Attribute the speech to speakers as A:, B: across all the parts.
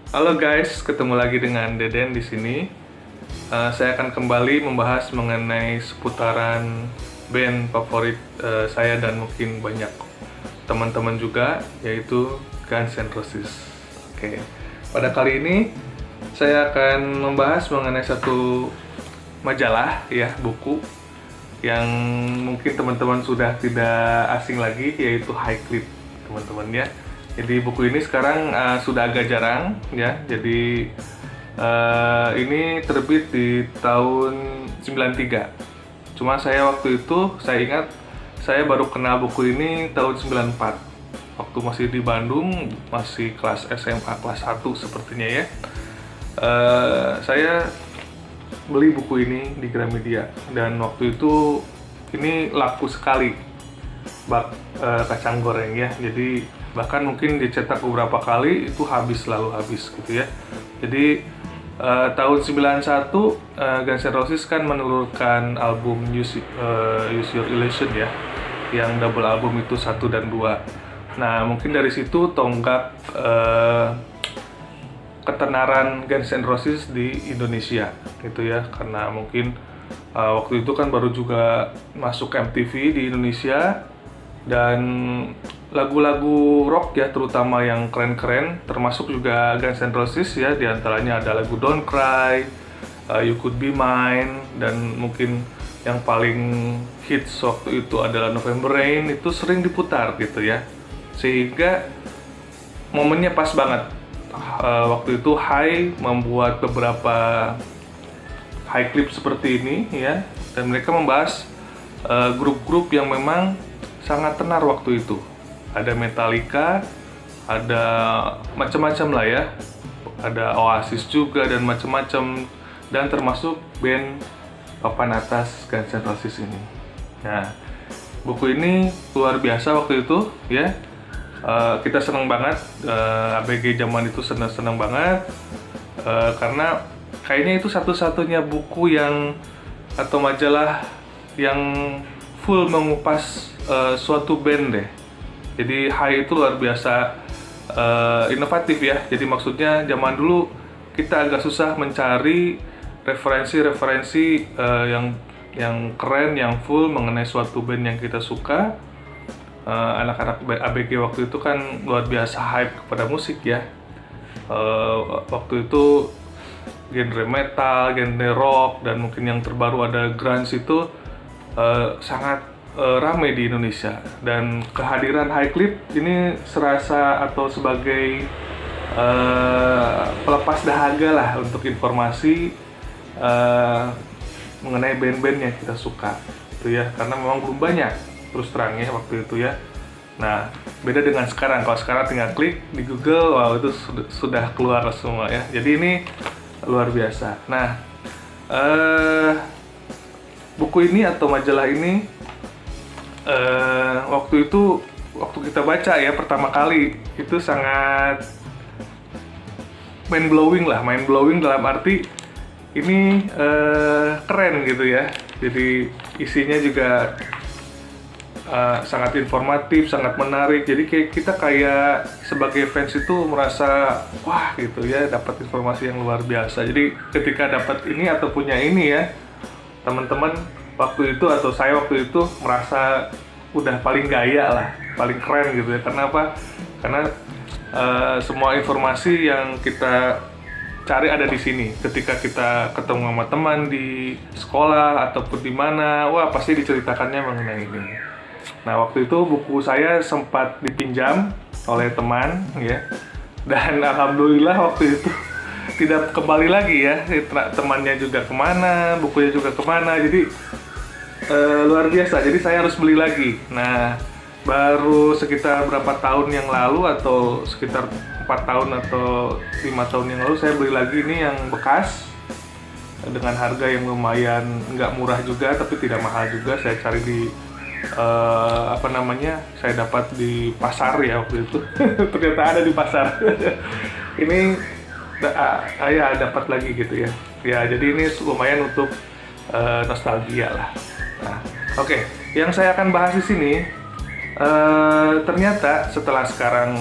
A: Halo guys, ketemu lagi dengan Deden di sini. Saya akan kembali membahas mengenai seputaran band favorit saya dan mungkin banyak teman-teman juga, yaitu Guns N' Roses. Oke, pada kali ini saya akan membahas mengenai satu majalah, ya, buku yang mungkin teman-teman sudah tidak asing lagi, yaitu High Clip, teman-teman ya. Jadi buku ini sekarang sudah agak jarang ya. Jadi ini terbit di tahun 93. Cuma saya waktu itu saya ingat saya baru kenal buku ini tahun 94. Waktu masih di Bandung, masih kelas SMA kelas 1 sepertinya ya. Saya beli buku ini di Gramedia dan waktu itu ini laku sekali bak kacang goreng ya. Jadi bahkan mungkin dicetak beberapa kali itu selalu habis gitu ya. Jadi tahun 91 Guns N' Roses kan menelurkan album Use Your Illusion ya, yang double album itu 1 dan 2. Nah, mungkin dari situ tonggak ketenaran Guns N' Roses di Indonesia gitu ya, karena mungkin waktu itu kan baru juga masuk MTV di Indonesia, dan lagu-lagu rock ya, terutama yang keren-keren, termasuk juga Guns N' Roses ya, diantaranya ada lagu Don't Cry, You Could Be Mine, dan mungkin yang paling hits waktu itu adalah November Rain, itu sering diputar gitu ya, sehingga momennya pas banget. Waktu itu High membuat beberapa high clip seperti ini ya, dan mereka membahas grup-grup yang memang sangat tenar waktu itu. Ada Metallica, ada macam-macam lah ya, ada Oasis juga dan macam-macam, dan termasuk band papan atas Guns N' Roses ini. Nah, buku ini luar biasa waktu itu ya. Kita senang banget, ABG zaman itu senang banget, karena kayaknya itu satu-satunya buku yang atau majalah yang full mengupas suatu band deh. Jadi High itu luar biasa inovatif ya. Jadi maksudnya zaman dulu kita agak susah mencari referensi-referensi yang keren, yang full mengenai suatu band yang kita suka. Anak-anak ABG waktu itu kan luar biasa hype kepada musik ya. Waktu itu genre metal, genre rock, dan mungkin yang terbaru ada grunge itu sangat ramai di Indonesia, dan kehadiran High Clip ini serasa atau sebagai pelepas dahaga lah untuk informasi mengenai band-band yang kita suka itu ya, karena memang belum banyak terus terang ya waktu itu ya. Nah, beda dengan sekarang. Kalau sekarang tinggal klik di Google, wow, itu sudah keluar semua ya. Jadi ini luar biasa. Nah, buku ini atau majalah ini waktu kita baca ya pertama kali itu sangat mind blowing dalam arti ini keren gitu ya. Jadi isinya juga sangat informatif, sangat menarik. Jadi kita kayak sebagai fans itu merasa wah gitu ya, dapat informasi yang luar biasa. Jadi ketika dapat ini atau punya ini ya, teman-teman waktu itu atau saya waktu itu merasa udah paling gaya lah, paling keren gitu ya. Karena apa? Karena semua informasi yang kita cari ada di sini. Ketika kita ketemu sama teman di sekolah ataupun di mana, wah pasti diceritakannya mengenai ini. Nah, waktu itu buku saya sempat dipinjam oleh teman ya, dan alhamdulillah waktu itu tidak kembali lagi ya. Temannya juga kemana, bukunya juga kemana, jadi luar biasa. Jadi saya harus beli lagi. Nah, baru sekitar berapa tahun yang lalu, atau sekitar 4 tahun atau 5 tahun yang lalu, saya beli lagi ini yang bekas dengan harga yang lumayan nggak murah juga, tapi tidak mahal juga. Saya cari di saya dapat di pasar ya waktu itu. Ternyata ada di pasar. Ini ya dapat lagi gitu ya. Ya, jadi ini lumayan untuk nostalgia lah. Nah, oke. Yang saya akan bahas di sini ternyata setelah sekarang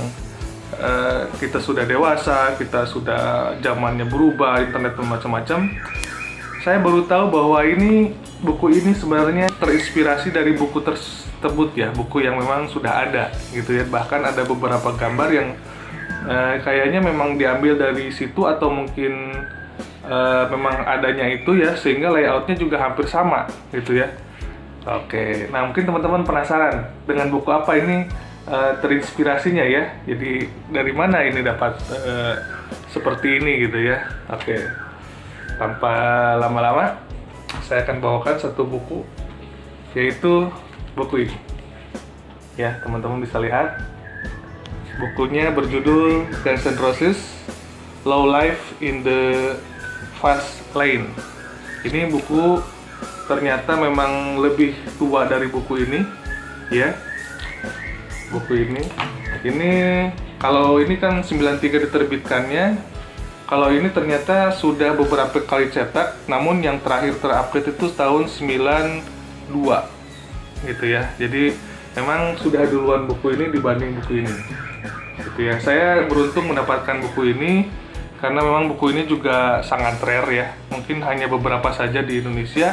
A: kita sudah dewasa, kita sudah zamannya berubah, internet macam-macam. Saya baru tahu bahwa buku ini sebenarnya terinspirasi dari buku tersebut ya, buku yang memang sudah ada gitu ya. Bahkan ada beberapa gambar yang kayaknya memang diambil dari situ atau mungkin memang adanya itu ya, sehingga layoutnya juga hampir sama gitu ya. Oke, nah mungkin teman-teman penasaran dengan buku apa ini terinspirasinya ya. Jadi dari mana ini dapat seperti ini gitu ya. Oke, tanpa lama-lama saya akan bawakan satu buku, yaitu buku ini. Ya, teman-teman bisa lihat. Bukunya berjudul Guns N' Roses Low Life in the Fast Lane. Ini buku ternyata memang lebih tua dari buku ini ya. Buku ini kalau ini kan 93 diterbitkannya. Kalau ini ternyata sudah beberapa kali cetak, namun yang terakhir terupdate itu tahun 92 gitu ya. Jadi memang sudah duluan buku ini dibanding buku ini gitu ya. Saya beruntung mendapatkan buku ini karena memang buku ini juga sangat rare ya, mungkin hanya beberapa saja di Indonesia,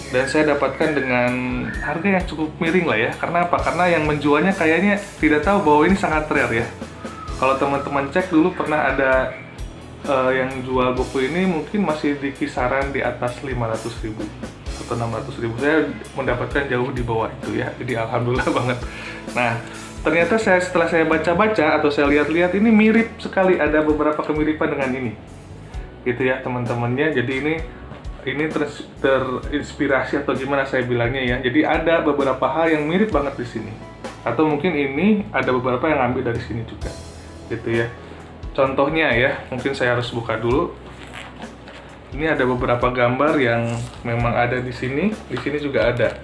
A: dan saya dapatkan dengan harga yang cukup miring lah ya. Karena apa? Karena yang menjualnya kayaknya tidak tahu bahwa ini sangat rare ya. Kalau teman-teman cek dulu pernah ada yang jual buku ini mungkin masih di kisaran di atas 500.000 atau 600.000. Saya mendapatkan jauh di bawah itu ya, jadi alhamdulillah banget. Nah, ternyata setelah saya baca-baca atau saya lihat-lihat, ini mirip sekali, ada beberapa kemiripan dengan ini gitu ya teman-temannya. Jadi ini terinspirasi atau gimana saya bilangnya ya. Jadi ada beberapa hal yang mirip banget di sini, atau mungkin ini ada beberapa yang ambil dari sini juga gitu ya. Contohnya ya, mungkin saya harus buka dulu. Ini ada beberapa gambar yang memang ada di sini juga ada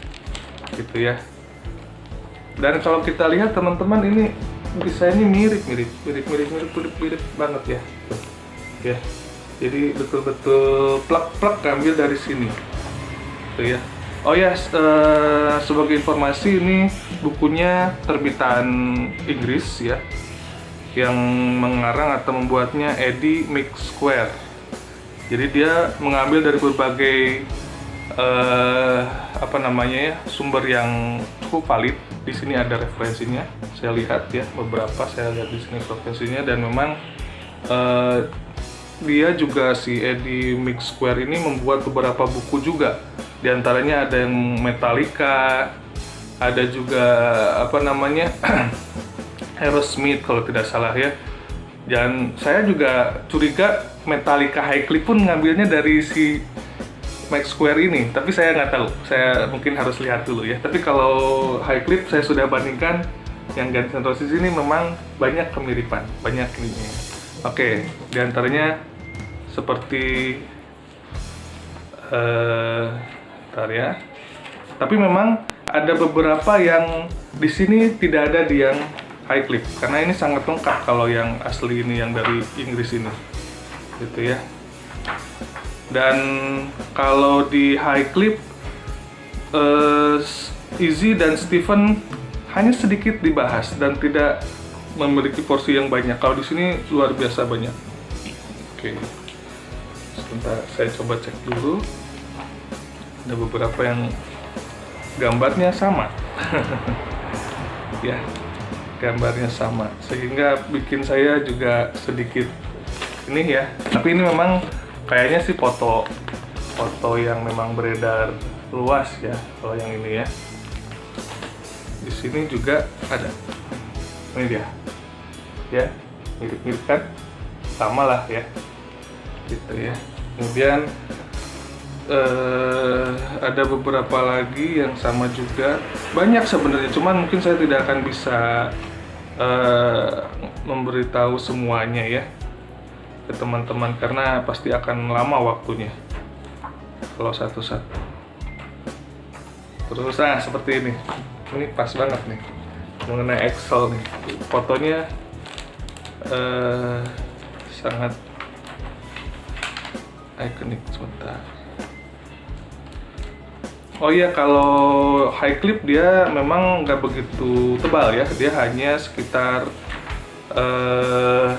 A: gitu ya. Dan kalau kita lihat teman-teman, ini desainnya mirip banget ya. Ya. Jadi betul-betul plak-plak ambil dari sini. Gitu ya. Oh ya, sebagai informasi, ini bukunya terbitan Inggris ya. Yang mengarang atau membuatnya Eddie McSquire. Jadi dia mengambil dari berbagai sumber yang cukup valid. Di sini ada referensinya, saya lihat ya, beberapa saya lihat di sini referensinya, dan memang dia juga, si Eddie McSquire ini membuat beberapa buku juga. Di antaranya ada yang Metallica, ada juga Aerosmith kalau tidak salah ya. Dan saya juga curiga Metallica Highcliffe pun ngambilnya dari si McSquare ini, tapi saya nggak tahu. Saya mungkin harus lihat dulu ya. Tapi kalau Highcliffe saya sudah bandingkan, yang Guns N' Roses ini memang banyak kemiripan, banyak ininya. Oke, diantaranya seperti bentar ya. Tapi memang ada beberapa yang di sini tidak ada di yang Highcliffe, karena ini sangat lengkap kalau yang asli ini, yang dari Inggris ini gitu ya. Dan kalau di Highcliffe, Izzy dan Stephen hanya sedikit dibahas dan tidak memiliki porsi yang banyak. Kalau di sini luar biasa banyak. Oke, sebentar saya coba cek dulu. Ada beberapa yang gambarnya sama. Ya, gambarnya sama, sehingga bikin saya juga sedikit ini ya. Tapi ini memang kayaknya sih foto yang memang beredar luas ya. Kalau yang ini ya, di sini juga ada. Ini dia, ya, mirip-mirip kan, sama lah ya, gitu ya. Kemudian ada beberapa lagi yang sama juga, banyak sebenarnya. Cuman mungkin saya tidak akan bisa memberitahu semuanya ya ke teman-teman, karena pasti akan lama waktunya kalau satu-satu. Terus seperti ini pas banget nih mengenai Excel nih, fotonya sangat ikonik. Sebentar. Oh iya, kalau Highcliffe dia memang nggak begitu tebal ya, dia hanya sekitar eh,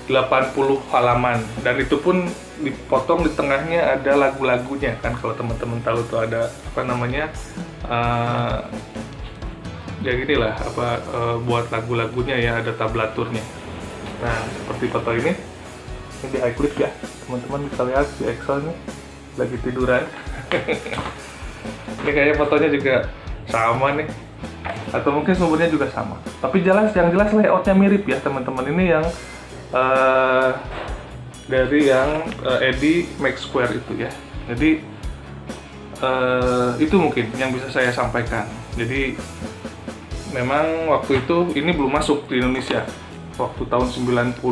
A: 80 halaman, dan itu pun dipotong di tengahnya ada lagu-lagunya kan. Kalau teman-teman tahu tuh ada apa namanya, ya gini lah, buat lagu-lagunya ya, ada tablaturnya. Nah, seperti foto ini di iClip ya, teman-teman bisa lihat di Excel nih lagi tiduran. Ini kayaknya fotonya juga sama nih, atau mungkin sumbernya juga sama, tapi yang jelas layoutnya mirip ya teman-teman. Ini yang dari yang Eddie Make Square itu ya. Jadi itu mungkin yang bisa saya sampaikan. Jadi memang waktu itu ini belum masuk di Indonesia. Waktu tahun 92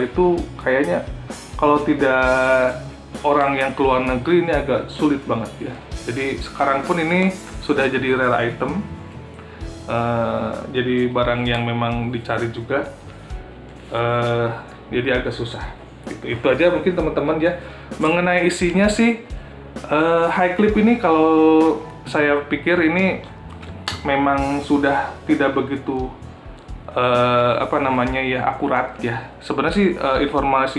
A: itu kayaknya kalau tidak orang yang keluar negeri ini agak sulit banget ya. Jadi sekarang pun ini sudah jadi rare item, jadi barang yang memang dicari juga, jadi agak susah. Itu aja mungkin teman-teman ya. Mengenai isinya sih, iClip ini kalau saya pikir ini memang sudah tidak begitu akurat ya. Sebenarnya sih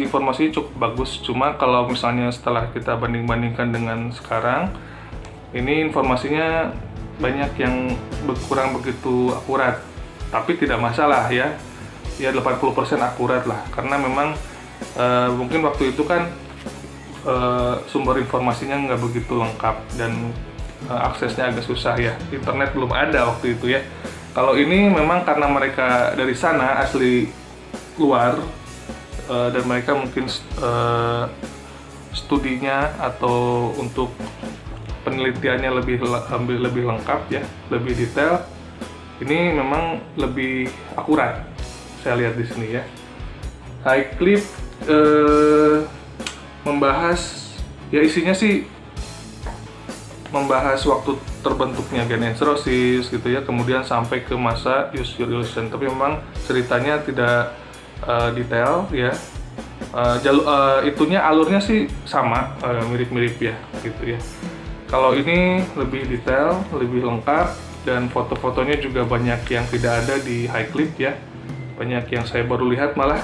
A: informasi cukup bagus, cuma kalau misalnya setelah kita banding-bandingkan dengan sekarang, ini informasinya banyak yang kurang begitu akurat. Tapi tidak masalah ya 80% akurat lah, karena memang mungkin waktu itu kan sumber informasinya nggak begitu lengkap dan aksesnya agak susah ya, internet belum ada waktu itu ya. Kalau ini memang karena mereka dari sana, asli luar, dan mereka mungkin studinya atau untuk penelitiannya lebih lengkap ya, lebih detail. Ini memang lebih akurat, saya lihat di sini ya. iClip membahas ya, isinya sih membahas waktu terbentuknya Guns N' Roses gitu ya, kemudian sampai ke masa Use Your Illusion. Tapi memang ceritanya tidak detail ya. Alurnya sih sama, mirip-mirip ya gitu ya. Kalau ini lebih detail, lebih lengkap, dan foto-fotonya juga banyak yang tidak ada di iClip ya. Banyak yang saya baru lihat, malah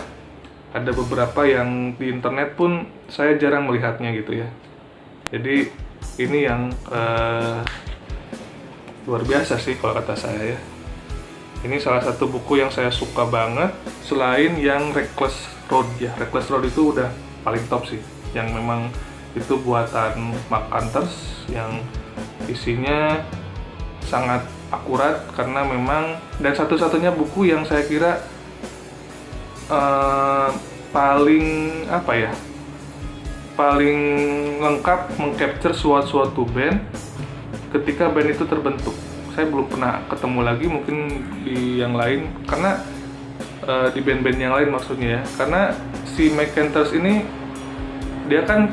A: ada beberapa yang di internet pun saya jarang melihatnya gitu ya. Jadi ini yang luar biasa sih kalau kata saya ya. Ini salah satu buku yang saya suka banget, selain yang Reckless Road ya. Reckless Road itu udah paling top sih, yang memang itu buatan Mark Hunters, yang isinya sangat akurat karena memang, dan satu-satunya buku yang saya kira paling lengkap mengcapture suatu band ketika band itu terbentuk. Saya belum pernah ketemu lagi, mungkin di yang lain, karena di band-band yang lain maksudnya ya, karena si Mark Hunters ini dia kan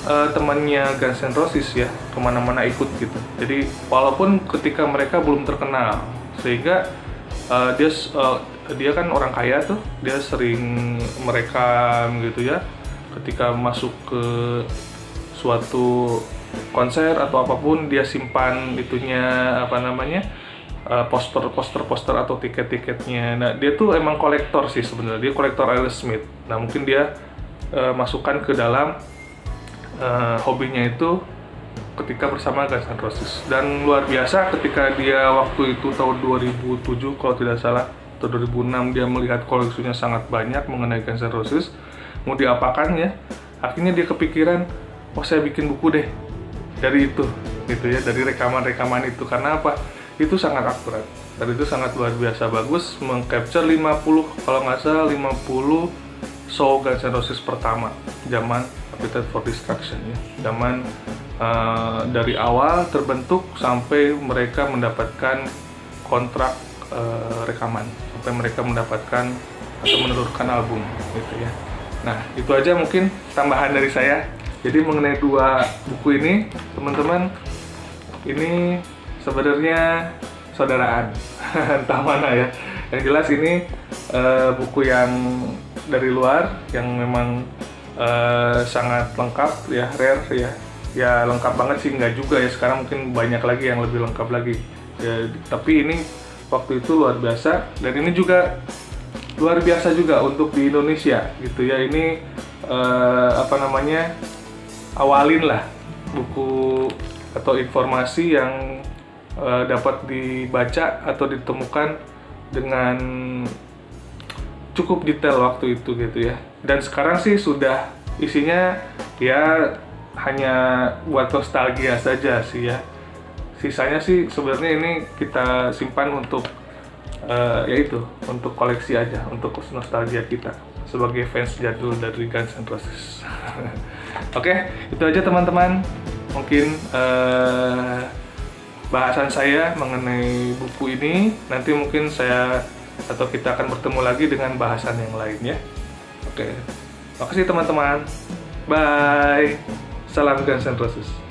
A: temannya Guns N' Roses ya, kemana-mana ikut gitu. Jadi walaupun ketika mereka belum terkenal, sehingga dia kan orang kaya tuh, dia sering merekam gitu ya. Ketika masuk ke suatu konser atau apapun, dia simpan itunya poster atau tiket-tiketnya. Nah, dia tuh emang kolektor sih sebenarnya. Dia kolektor Aerosmith. Nah, mungkin dia masukkan ke dalam hobinya itu ketika bersama Guns N' Roses. Dan luar biasa ketika dia waktu itu tahun 2007 kalau tidak salah, atau 2006, dia melihat koleksinya sangat banyak mengenai Guns N' Roses. Mau diapakan ya? Akhirnya dia kepikiran, saya bikin buku deh dari itu gitu ya, dari rekaman-rekaman itu. Karena apa? Itu sangat akurat dan itu sangat luar biasa bagus, mengcapture 50 kalau nggak salah 50 show Guns N' Roses pertama zaman Appetite for Destruction ya, zaman dari awal terbentuk sampai mereka mendapatkan kontrak rekaman, sampai mereka mendapatkan atau menelurkan album gitu ya. Nah, itu aja mungkin tambahan dari saya. Jadi mengenai dua buku ini, teman-teman, ini sebenarnya saudaraan, entah mana ya. Yang jelas ini buku yang dari luar, yang memang sangat lengkap ya, rare ya. Ya lengkap banget sih, nggak juga ya, sekarang mungkin banyak lagi yang lebih lengkap lagi ya, tapi ini waktu itu luar biasa, dan ini juga luar biasa juga untuk di Indonesia gitu ya. Ini awalin lah buku atau informasi yang dapat dibaca atau ditemukan dengan cukup detail waktu itu gitu ya. Dan sekarang sih sudah isinya ya hanya buat nostalgia saja sih ya. Sisanya sih sebenarnya ini kita simpan untuk untuk koleksi aja, untuk nostalgia kita sebagai fans jadul dari Guns N' Roses. Oke, itu aja teman-teman. Mungkin bahasan saya mengenai buku ini. Nanti mungkin saya atau kita akan bertemu lagi dengan bahasan yang lain ya. Oke, makasih teman-teman. Bye. Salam Guns N' Roses.